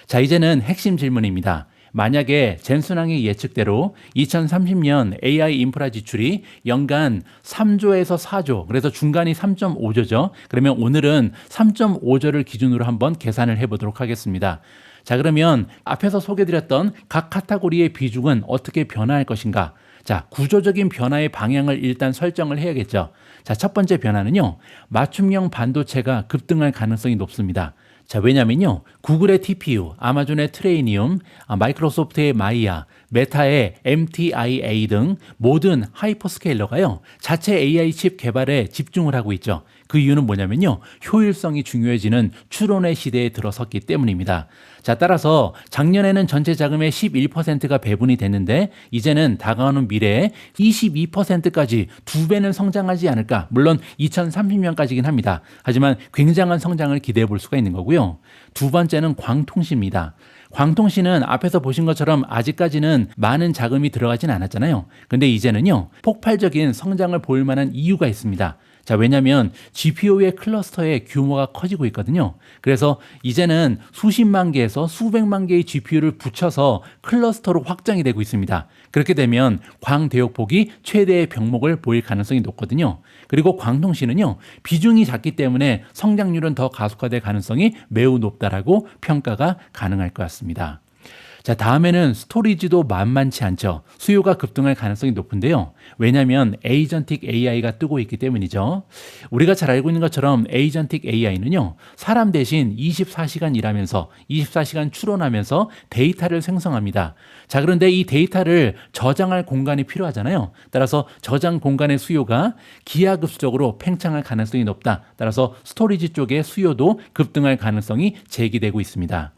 자, 이제는 핵심 질문입니다. 만약에 젠순왕의 예측대로 2030년 AI 인프라 지출이 연간 3조에서 4조, 그래서 중간이 3.5조죠. 그러면 오늘은 3.5조를 기준으로 한번 계산을 해보도록 하겠습니다. 자, 그러면 앞에서 소개드렸던 각 카테고리의 비중은 어떻게 변화할 것인가? 자, 구조적인 변화의 방향을 일단 설정을 해야겠죠. 자, 첫 번째 변화는요. 맞춤형 반도체가 급등할 가능성이 높습니다. 자, 왜냐면요. 구글의 TPU, 아마존의 트레이니움, 마이크로소프트의 마이아, 메타의 MTIA 등 모든 하이퍼스케일러가요. 자체 AI 칩 개발에 집중을 하고 있죠. 그 이유는 뭐냐면요. 효율성이 중요해지는 추론의 시대에 들어섰기 때문입니다. 자, 따라서 작년에는 전체 자금의 11%가 배분이 됐는데 이제는 다가오는 미래에 22%까지 2배는 성장하지 않을까. 물론 2030년까지긴 합니다. 하지만 굉장한 성장을 기대해 볼 수가 있는 거고요. 두 번째는 광통신입니다. 광통신은 앞에서 보신 것처럼 아직까지는 많은 자금이 들어가진 않았잖아요. 근데 이제는요. 폭발적인 성장을 보일 만한 이유가 있습니다. 자, 왜냐하면 GPU의 클러스터의 규모가 커지고 있거든요. 그래서 이제는 수십만 개에서 수백만 개의 GPU를 붙여서 클러스터로 확장이 되고 있습니다. 그렇게 되면 광대역폭이 최대의 병목을 보일 가능성이 높거든요. 그리고 광통신은요, 비중이 작기 때문에 성장률은 더 가속화될 가능성이 매우 높다라고 평가가 가능할 것 같습니다. 자, 다음에는 스토리지도 만만치 않죠. 수요가 급등할 가능성이 높은데요. 왜냐하면 에이전틱 AI가 뜨고 있기 때문이죠. 우리가 잘 알고 있는 것처럼 에이전틱 AI는요, 사람 대신 24시간 일하면서 24시간 추론하면서 데이터를 생성합니다. 자, 그런데 이 데이터를 저장할 공간이 필요하잖아요. 따라서 저장 공간의 수요가 기하급수적으로 팽창할 가능성이 높다. 따라서 스토리지 쪽의 수요도 급등할 가능성이 제기되고 있습니다.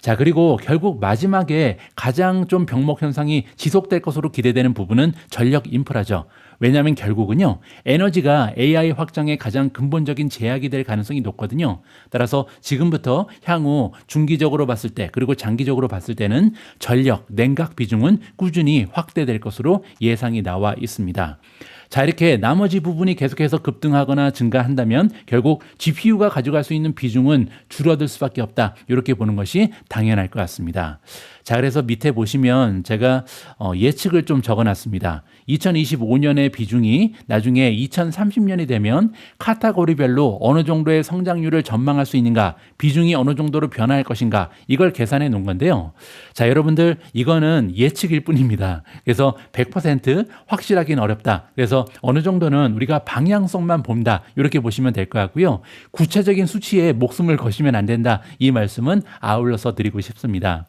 자, 그리고 결국 마지막에 가장 좀 병목 현상이 지속될 것으로 기대되는 부분은 전력 인프라죠. 왜냐하면 결국은요, 에너지가 AI 확장의 가장 근본적인 제약이 될 가능성이 높거든요. 따라서 지금부터 향후 중기적으로 봤을 때, 그리고 장기적으로 봤을 때는 전력, 냉각 비중은 꾸준히 확대될 것으로 예상이 나와 있습니다. 자, 이렇게 나머지 부분이 계속해서 급등하거나 증가한다면 결국 GPU가 가져갈 수 있는 비중은 줄어들 수밖에 없다. 이렇게 보는 것이 당연할 것 같습니다. 자, 그래서 밑에 보시면 제가 예측을 좀 적어놨습니다. 2025년의 비중이 나중에 2030년이 되면 카테고리별로 어느 정도의 성장률을 전망할 수 있는가, 비중이 어느 정도로 변화할 것인가, 이걸 계산해 놓은 건데요. 자, 여러분들 이거는 예측일 뿐입니다. 그래서 100% 확실하기는 어렵다. 그래서 어느 정도는 우리가 방향성만 본다. 이렇게 보시면 될 것 같고요. 구체적인 수치에 목숨을 거시면 안 된다. 이 말씀은 아울러서 드리고 싶습니다.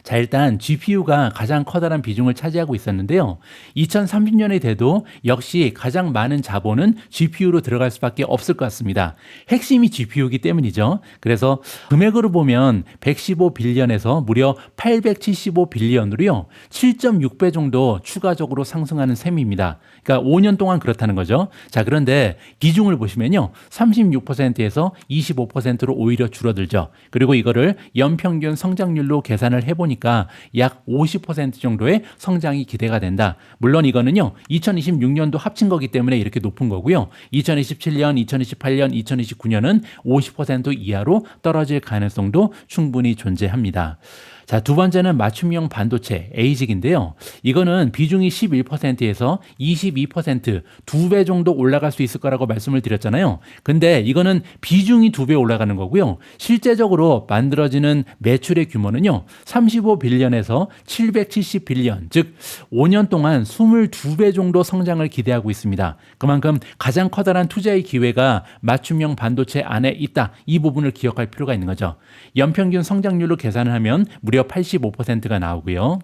자, 일단 GPU가 가장 커다란 비중을 차지하고 있었는데요. 2030년이 돼도 역시 가장 많은 자본은 GPU로 들어갈 수밖에 없을 것 같습니다. 핵심이 GPU이기 때문이죠. 그래서 금액으로 보면 115빌리언에서 무려 875빌리언으로요. 7.6배 정도 추가적으로 상승하는 셈입니다. 그러니까 5년 동안 그렇다는 거죠. 자, 그런데 비중을 보시면요. 36%에서 25%로 오히려 줄어들죠. 그리고 이거를 연평균 성장률로 계산을 해보니까 약 50% 정도의 성장이 기대가 된다. 물론 이거는요, 2026년도 합친 거기 때문에 이렇게 높은 거고요. 2027년, 2028년, 2029년은 50% 이하로 떨어질 가능성도 충분히 존재합니다. 자, 두 번째는 맞춤형 반도체 ASIC인데요. 이거는 비중이 11%에서 22%, 2배 정도 올라갈 수 있을 거라고 말씀을 드렸잖아요. 근데 이거는 비중이 2배 올라가는 거고요. 실제적으로 만들어지는 매출의 규모는요, 35빌리언에서 770빌리언, 즉 5년 동안 22배 정도 성장을 기대하고 있습니다. 그만큼 가장 커다란 투자의 기회가 맞춤형 반도체 안에 있다. 이 부분을 기억할 필요가 있는 거죠. 연평균 성장률로 계산을 하면 무려 85%가 나오고요.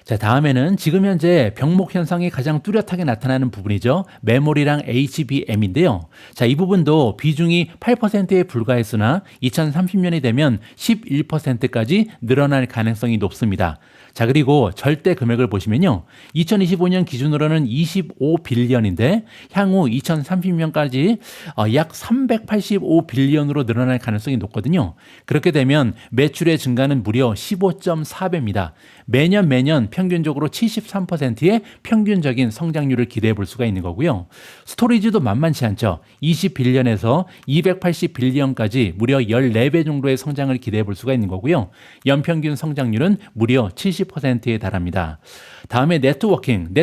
자, 다음에는 지금 현재 병목 현상이 가장 뚜렷하게 나타나는 부분이죠. 메모리랑 HBM인데요. 자, 이 부분도 비중이 8%에 불과했으나 2030년이 되면 11%까지 늘어날 가능성이 높습니다. 자, 그리고 절대 금액을 보시면요. 2025년 기준으로는 25빌리언인데 향후 2030년까지 약 385빌리언으로 늘어날 가능성이 높거든요. 그렇게 되면 매출의 증가는 무려 15.4배입니다. 매년 평균적으로 73%의 평균적인 성장률을 기대해 볼 수가 있는 거고요. 스토리지도 만만치 않죠. 20빌리언에서 280빌리언까지 무려 14배 정도의 성장을 기대해 볼 수가 있는 거고요. 연평균 성장률은 무려 70%에 달합니다. 다음에 네트워킹은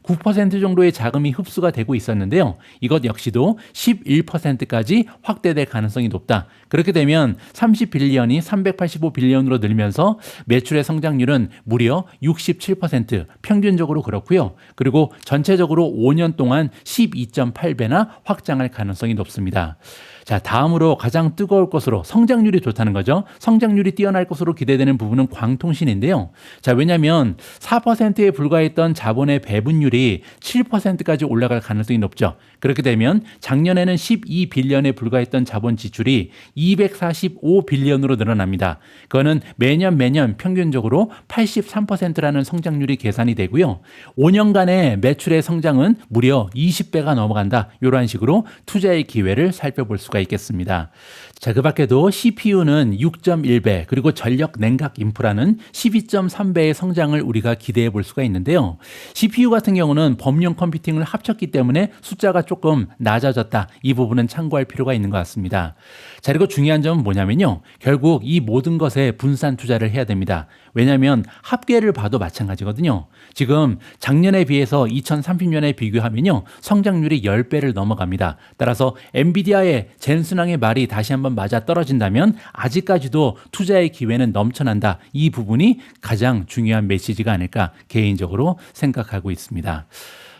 9% 정도의 자금이 흡수가 되고 있었는데요. 이것 역시도 11%까지 확대될 가능성이 높다. 그렇게 되면 30빌리언이 385빌리언으로 늘면서 매출의 성장률은 무려 67%, 평균적으로 그렇고요. 그리고 전체적으로 5년 동안 12.8배나 확장할 가능성이 높습니다. 자, 다음으로 가장 뜨거울 것으로 성장률이 좋다는 거죠. 성장률이 뛰어날 것으로 기대되는 부분은 광통신인데요. 자, 왜냐하면 4%에 불과했던 자본의 배분율이 7%까지 올라갈 가능성이 높죠. 그렇게 되면 작년에는 12빌리언에 불과했던 자본 지출이 245빌리언으로 늘어납니다. 그거는 매년 평균적으로 83%라는 성장률이 계산이 되고요. 5년간의 매출의 성장은 무려 20배가 넘어간다. 이런 식으로 투자의 기회를 살펴볼 수가 수가 있겠습니다. 자, 그 밖에도 CPU는 6.1배, 그리고 전력 냉각 인프라는 12.3배의 성장을 우리가 기대해 볼 수가 있는데요. CPU 같은 경우는 범용 컴퓨팅을 합쳤기 때문에 숫자가 조금 낮아졌다. 이 부분은 참고할 필요가 있는 것 같습니다. 자, 그리고 중요한 점은 뭐냐면요. 결국 이 모든 것에 분산 투자를 해야 됩니다. 왜냐하면 합계를 봐도 마찬가지거든요. 지금 작년에 비해서 2030년에 비교하면요. 성장률이 10배를 넘어갑니다. 따라서 엔비디아의 젠슨왕의 말이 다시 한번 맞아 떨어진다면 아직까지도 투자의 기회는 넘쳐난다. 이 부분이 가장 중요한 메시지가 아닐까 개인적으로 생각하고 있습니다.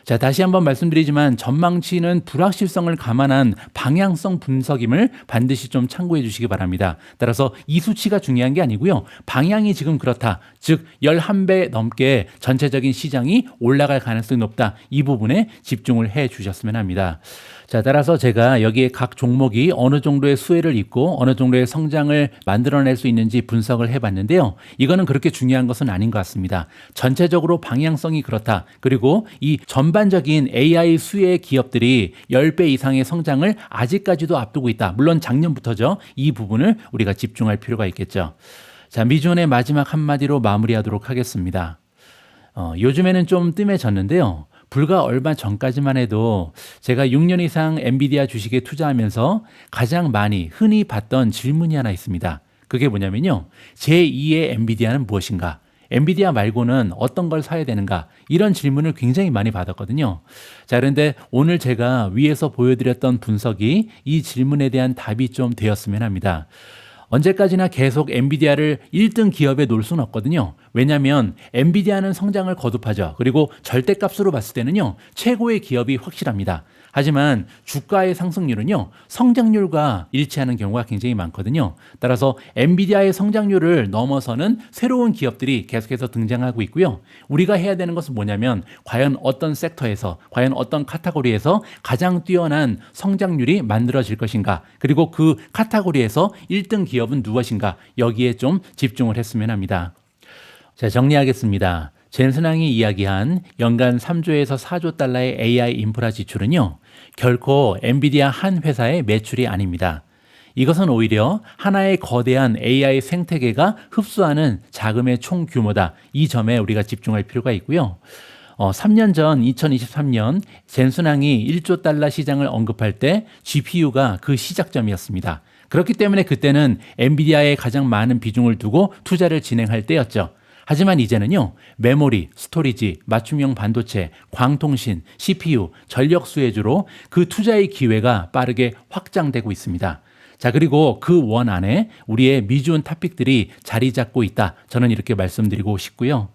자, 다시 한번 말씀드리지만 전망치는 불확실성을 감안한 방향성 분석임을 반드시 좀 참고해 주시기 바랍니다. 따라서 이 수치가 중요한 게 아니고요. 방향이 지금 그렇다. 즉 11배 넘게 전체적인 시장이 올라갈 가능성이 높다. 이 부분에 집중을 해 주셨으면 합니다. 자, 따라서 제가 여기에 각 종목이 어느 정도의 수혜를 입고 어느 정도의 성장을 만들어낼 수 있는지 분석을 해봤는데요. 이거는 그렇게 중요한 것은 아닌 것 같습니다. 전체적으로 방향성이 그렇다. 그리고 이 전반적인 AI 수혜 기업들이 10배 이상의 성장을 아직까지도 앞두고 있다. 물론 작년부터죠. 이 부분을 우리가 집중할 필요가 있겠죠. 자, 미존의 마지막 한마디로 마무리하도록 하겠습니다. 요즘에는 좀 뜸해졌는데요. 불과 얼마 전까지만 해도 제가 6년 이상 엔비디아 주식에 투자하면서 가장 많이 흔히 받던 질문이 하나 있습니다. 그게 뭐냐면요. 제2의 엔비디아는 무엇인가? 엔비디아 말고는 어떤 걸 사야 되는가? 이런 질문을 굉장히 많이 받았거든요. 자, 그런데 오늘 제가 위에서 보여드렸던 분석이 이 질문에 대한 답이 좀 되었으면 합니다. 언제까지나 계속 엔비디아를 1등 기업에 놓을 수는 없거든요. 왜냐하면 엔비디아는 성장을 거듭하죠. 그리고 절대값으로 봤을 때는요. 최고의 기업이 확실합니다. 하지만 주가의 상승률은요. 성장률과 일치하는 경우가 굉장히 많거든요. 따라서 엔비디아의 성장률을 넘어서는 새로운 기업들이 계속해서 등장하고 있고요. 우리가 해야 되는 것은 뭐냐면 과연 어떤 섹터에서 과연 어떤 카테고리에서 가장 뛰어난 성장률이 만들어질 것인가. 그리고 그 카테고리에서 1등 기업은 무엇인가. 여기에 좀 집중을 했으면 합니다. 자, 정리하겠습니다. 젠슨왕이 이야기한 연간 3조에서 4조 달러의 AI 인프라 지출은요. 결코 엔비디아 한 회사의 매출이 아닙니다. 이것은 오히려 하나의 거대한 AI 생태계가 흡수하는 자금의 총 규모다. 이 점에 우리가 집중할 필요가 있고요. 3년 전 2023년 젠슨왕이 1조 달러 시장을 언급할 때 GPU가 그 시작점이었습니다. 그렇기 때문에 그때는 엔비디아에 가장 많은 비중을 두고 투자를 진행할 때였죠. 하지만 이제는요, 메모리, 스토리지, 맞춤형 반도체, 광통신, CPU, 전력 수혜주로 그 투자의 기회가 빠르게 확장되고 있습니다. 자, 그리고 그 원 안에 우리의 미지원 탑픽들이 자리 잡고 있다. 저는 이렇게 말씀드리고 싶고요.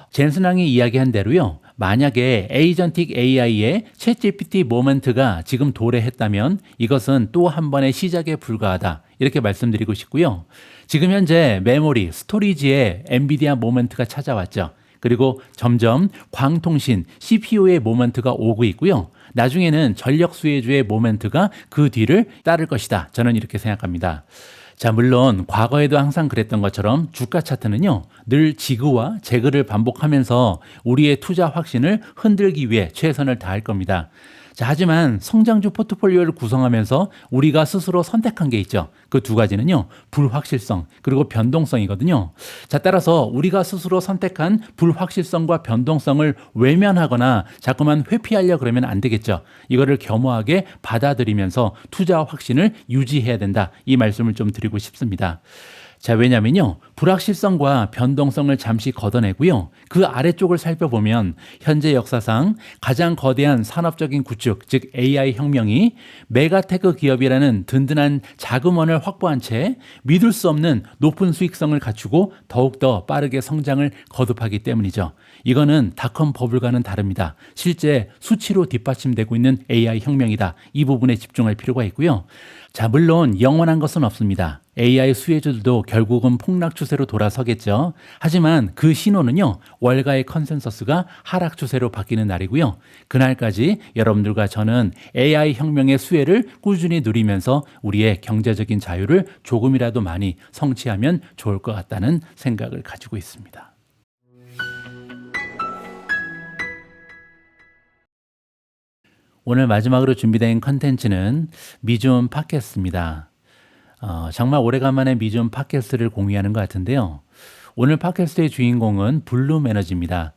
젠슨왕이 이야기한 대로요. 만약에 에이전틱 AI의 챗GPT 모먼트가 지금 도래했다면 이것은 또 한 번의 시작에 불과하다. 이렇게 말씀드리고 싶고요. 지금 현재 메모리, 스토리지에 엔비디아 모먼트가 찾아왔죠. 그리고 점점 광통신, CPU의 모먼트가 오고 있고요. 나중에는 전력 수혜주의 모멘트가 그 뒤를 따를 것이다. 저는 이렇게 생각합니다. 자, 물론 과거에도 항상 그랬던 것처럼 주가 차트는요. 늘 지그와 재그를 반복하면서 우리의 투자 확신을 흔들기 위해 최선을 다할 겁니다. 자, 하지만 성장주 포트폴리오를 구성하면서 우리가 스스로 선택한 게 있죠. 그 두 가지는요. 불확실성 그리고 변동성이거든요. 자, 따라서 우리가 스스로 선택한 불확실성과 변동성을 외면하거나 자꾸만 회피하려 그러면 안 되겠죠. 이거를 겸허하게 받아들이면서 투자 확신을 유지해야 된다. 이 말씀을 좀 드리고 싶습니다. 자, 왜냐면요. 불확실성과 변동성을 잠시 걷어내고요. 그 아래쪽을 살펴보면 현재 역사상 가장 거대한 산업적인 구축, 즉 AI 혁명이 메가테크 기업이라는 든든한 자금원을 확보한 채 믿을 수 없는 높은 수익성을 갖추고 더욱더 빠르게 성장을 거듭하기 때문이죠. 이거는 닷컴 버블과는 다릅니다. 실제 수치로 뒷받침되고 있는 AI 혁명이다. 이 부분에 집중할 필요가 있고요. 자, 물론 영원한 것은 없습니다. AI 수혜주들도 결국은 폭락 추세로 돌아서겠죠. 하지만 그 신호는요. 월가의 컨센서스가 하락 추세로 바뀌는 날이고요. 그날까지 여러분들과 저는 AI 혁명의 수혜를 꾸준히 누리면서 우리의 경제적인 자유를 조금이라도 많이 성취하면 좋을 것 같다는 생각을 가지고 있습니다. 오늘 마지막으로 준비된 컨텐츠는 미주온 팟캐스트입니다. 정말 오래간만에 미주온 팟캐스트를 공유하는 것 같은데요. 오늘 팟캐스트의 주인공은 블룸 에너지입니다.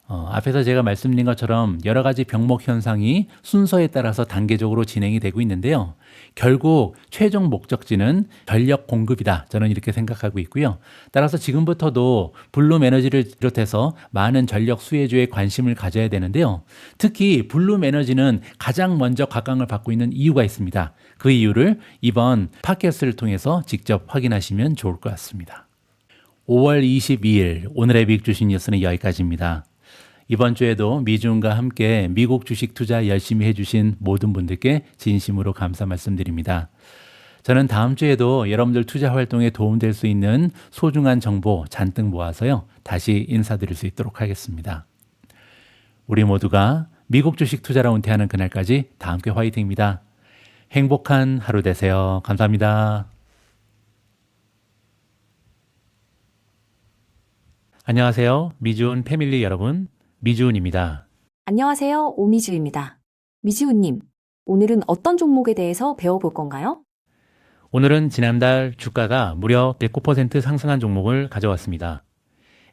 앞에서 제가 말씀드린 것처럼 여러 가지 병목 현상이 순서에 따라서 단계적으로 진행이 되고 있는데요. 결국 최종 목적지는 전력 공급이다. 저는 이렇게 생각하고 있고요. 따라서 지금부터도 블룸 에너지를 비롯해서 많은 전력 수혜주에 관심을 가져야 되는데요. 특히 블룸 에너지는 가장 먼저 각광을 받고 있는 이유가 있습니다. 그 이유를 이번 팟캐스트를 통해서 직접 확인하시면 좋을 것 같습니다. 5월 22일 오늘의 빅 주식 뉴스는 여기까지입니다. 이번 주에도 미주온과 함께 미국 주식 투자 열심히 해주신 모든 분들께 진심으로 감사 말씀드립니다. 저는 다음 주에도 여러분들 투자 활동에 도움될 수 있는 소중한 정보 잔뜩 모아서요. 다시 인사드릴 수 있도록 하겠습니다. 우리 모두가 미국 주식 투자로 은퇴하는 그날까지 다 함께 화이팅입니다. 행복한 하루 되세요. 감사합니다. 안녕하세요. 미주온 패밀리 여러분. 미주온입니다. 안녕하세요. 오미주입니다. 미주훈님, 오늘은 어떤 종목에 대해서 배워볼 건가요? 오늘은 지난달 주가가 무려 109% 상승한 종목을 가져왔습니다.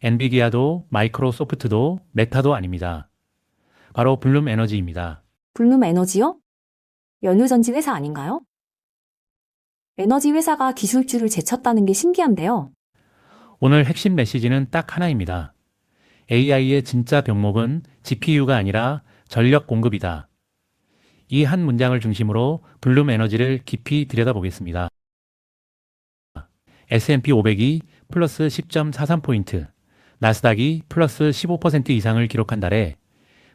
엔비디아도 마이크로소프트도 메타도 아닙니다. 바로 블룸 에너지입니다. 블룸 에너지요? 연료전지 회사 아닌가요? 에너지 회사가 기술주를 제쳤다는 게 신기한데요. 오늘 핵심 메시지는 딱 하나입니다. AI의 진짜 병목은 GPU가 아니라 전력 공급이다. 이 한 문장을 중심으로 블룸 에너지를 깊이 들여다보겠습니다. S&P 500이 플러스 10.43포인트, 나스닥이 플러스 15% 이상을 기록한 달에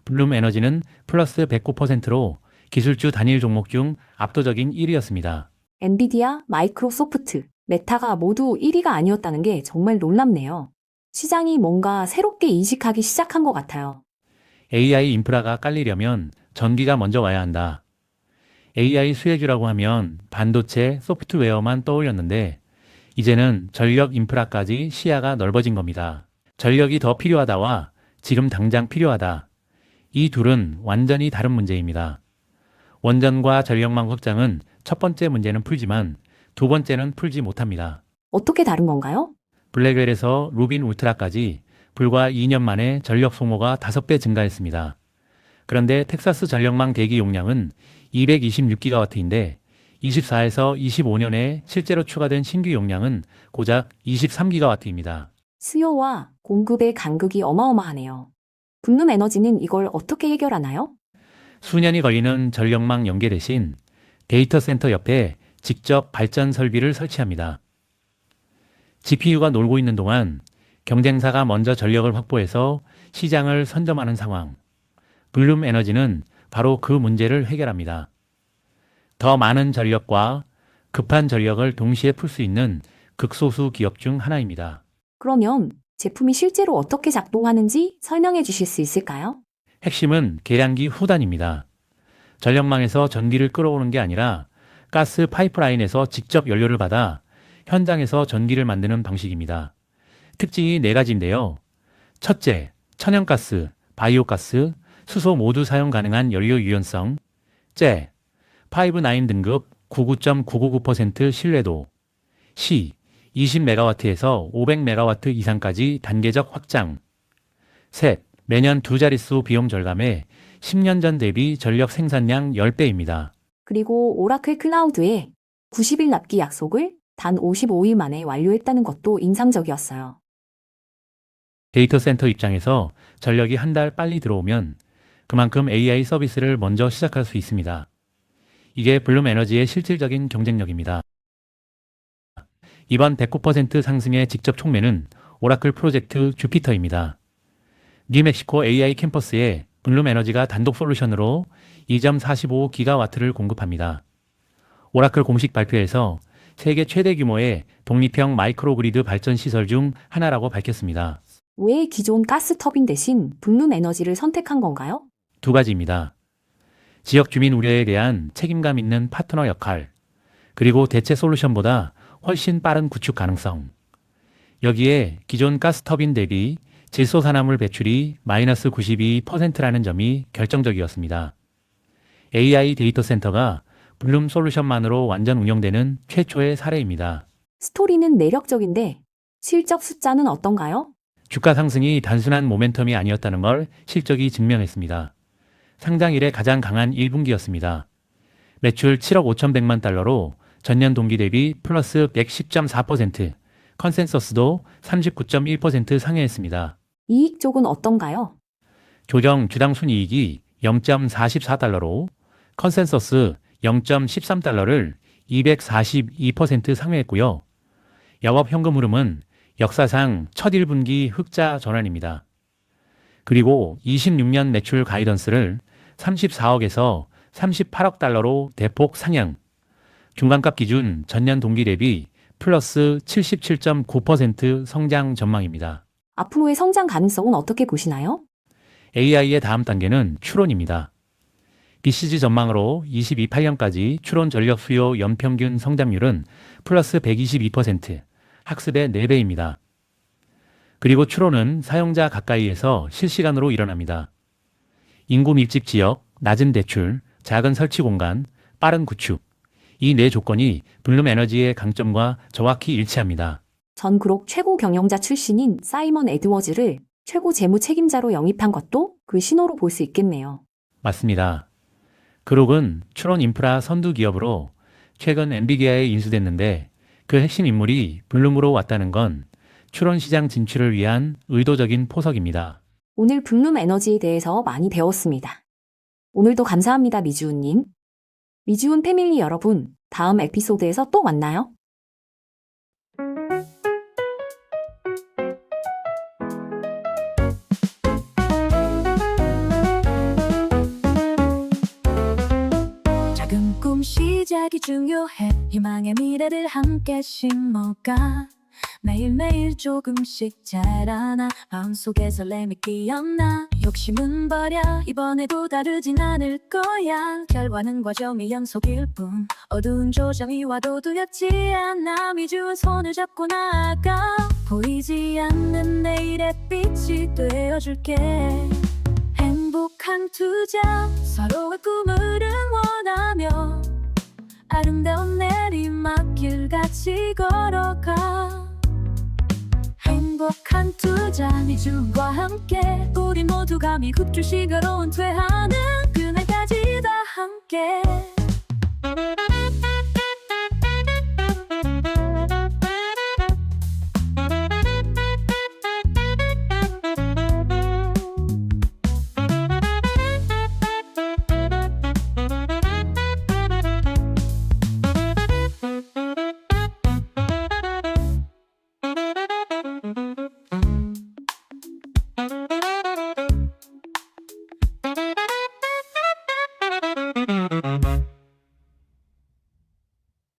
블룸 에너지는 플러스 109%로 기술주 단일 종목 중 압도적인 1위였습니다. 엔비디아, 마이크로소프트, 메타가 모두 1위가 아니었다는 게 정말 놀랍네요. 시장이 뭔가 새롭게 인식하기 시작한 것 같아요. AI 인프라가 깔리려면 전기가 먼저 와야 한다. AI 수혜주라고 하면 반도체, 소프트웨어만 떠올렸는데 이제는 전력 인프라까지 시야가 넓어진 겁니다. 전력이 더 필요하다와 지금 당장 필요하다. 이 둘은 완전히 다른 문제입니다. 원전과 전력망 확장은 첫 번째 문제는 풀지만 두 번째는 풀지 못합니다. 어떻게 다른 건가요? 블랙웰에서 루빈 울트라까지 불과 2년 만에 전력 소모가 5배 증가했습니다. 그런데 텍사스 전력망 대기 용량은 226기가와트인데 24에서 25년에 실제로 추가된 신규 용량은 고작 23기가와트입니다. 수요와 공급의 간극이 어마어마하네요. 블룸 에너지는 이걸 어떻게 해결하나요? 수년이 걸리는 전력망 연계 대신 데이터 센터 옆에 직접 발전 설비를 설치합니다. GPU가 놀고 있는 동안 경쟁사가 먼저 전력을 확보해서 시장을 선점하는 상황. 블룸 에너지는 바로 그 문제를 해결합니다. 더 많은 전력과 급한 전력을 동시에 풀 수 있는 극소수 기업 중 하나입니다. 그러면 제품이 실제로 어떻게 작동하는지 설명해 주실 수 있을까요? 핵심은 계량기 후단입니다. 전력망에서 전기를 끌어오는 게 아니라 가스 파이프라인에서 직접 연료를 받아 현장에서 전기를 만드는 방식입니다. 특징이 4가지인데요. 첫째, 천연가스, 바이오가스, 수소 모두 사용 가능한 연료 유연성. 째, 5-9 등급 99.999% 신뢰도. 시, 20메가와트에서 500메가와트 이상까지 단계적 확장. 셋, 매년 2자릿수 비용 절감에 10년 전 대비 전력 생산량 10배입니다. 그리고 오라클 클라우드에 90일 납기 약속을 단 55일 만에 완료했다는 것도 인상적이었어요. 데이터 센터 입장에서 전력이 한 달 빨리 들어오면 그만큼 AI 서비스를 먼저 시작할 수 있습니다. 이게 블룸 에너지의 실질적인 경쟁력입니다. 이번 109% 상승의 직접 촉매는 오라클 프로젝트 주피터입니다. 뉴멕시코 AI 캠퍼스에 블룸 에너지가 단독 솔루션으로 2.45기가와트를 공급합니다. 오라클 공식 발표에서 세계 최대 규모의 독립형 마이크로그리드 발전 시설 중 하나라고 밝혔습니다. 왜 기존 가스 터빈 대신 블룸 에너지를 선택한 건가요? 2가지입니다. 지역 주민 우려에 대한 책임감 있는 파트너 역할, 그리고 대체 솔루션보다 훨씬 빠른 구축 가능성. 여기에 기존 가스터빈 대비 질소산화물 배출이 마이너스 92%라는 점이 결정적이었습니다. AI 데이터 센터가 블룸 솔루션만으로 완전 운영되는 최초의 사례입니다. 스토리는 매력적인데 실적 숫자는 어떤가요? 주가 상승이 단순한 모멘텀이 아니었다는 걸 실적이 증명했습니다. 상장 이래 가장 강한 1분기였습니다. 매출 7억 5,100만 달러로 전년 동기 대비 플러스 110.4%, 컨센서스도 39.1% 상회했습니다. 이익 쪽은 어떤가요? 조정 주당 순이익이 0.44달러로 컨센서스 0.13달러를 242% 상회했고요. 영업 현금 흐름은 역사상 첫 1분기 흑자 전환입니다. 그리고 26년 매출 가이던스를 34억에서 38억 달러로 대폭 상향. 중간값 기준 전년 동기 대비 플러스 77.9% 성장 전망입니다. 앞으로의 성장 가능성은 어떻게 보시나요? AI의 다음 단계는 추론입니다. BCG 전망으로 2028년까지 추론 전력 수요 연평균 성장률은 플러스 122%, 학습의 4배입니다. 그리고 추론은 사용자 가까이에서 실시간으로 일어납니다. 인구 밀집 지역, 낮은 대출, 작은 설치 공간, 빠른 구축. 이 네 조건이 블룸 에너지의 강점과 정확히 일치합니다. 전 그룹 최고 경영자 출신인 사이먼 에드워즈를 최고 재무 책임자로 영입한 것도 그 신호로 볼 수 있겠네요. 맞습니다. 그룹은 추론 인프라 선두 기업으로 최근 엔비디아에 인수됐는데 그 핵심 인물이 블룸으로 왔다는 건 추론 시장 진출을 위한 의도적인 포석입니다. 오늘 블룸 에너지에 대해서 많이 배웠습니다. 오늘도 감사합니다, 미주훈님. 미주훈 패밀리 여러분, 다음 에피소드에서 또 만나요. 작은 꿈 시작이 중요해. 희망의 미래를 함께 심어가 매일매일 조금씩 자라나 마음속에 설렘이 끼었나. 욕심은 버려, 이번에도 다르진 않을 거야. 결과는 과정의 연속일 뿐 어두운 조정이 와도 두렵지 않아. 미주은 손을 잡고 나아가 보이지 않는 내일의 빛이 되어줄게. 행복한 투자, 서로의 꿈을 응원하며 아름다운 내리막길 같이 걸어가. 행복한 투자, 미주와 함께 우리 모두 감히 흡주시가로 은퇴하는 그날까지 다 함께.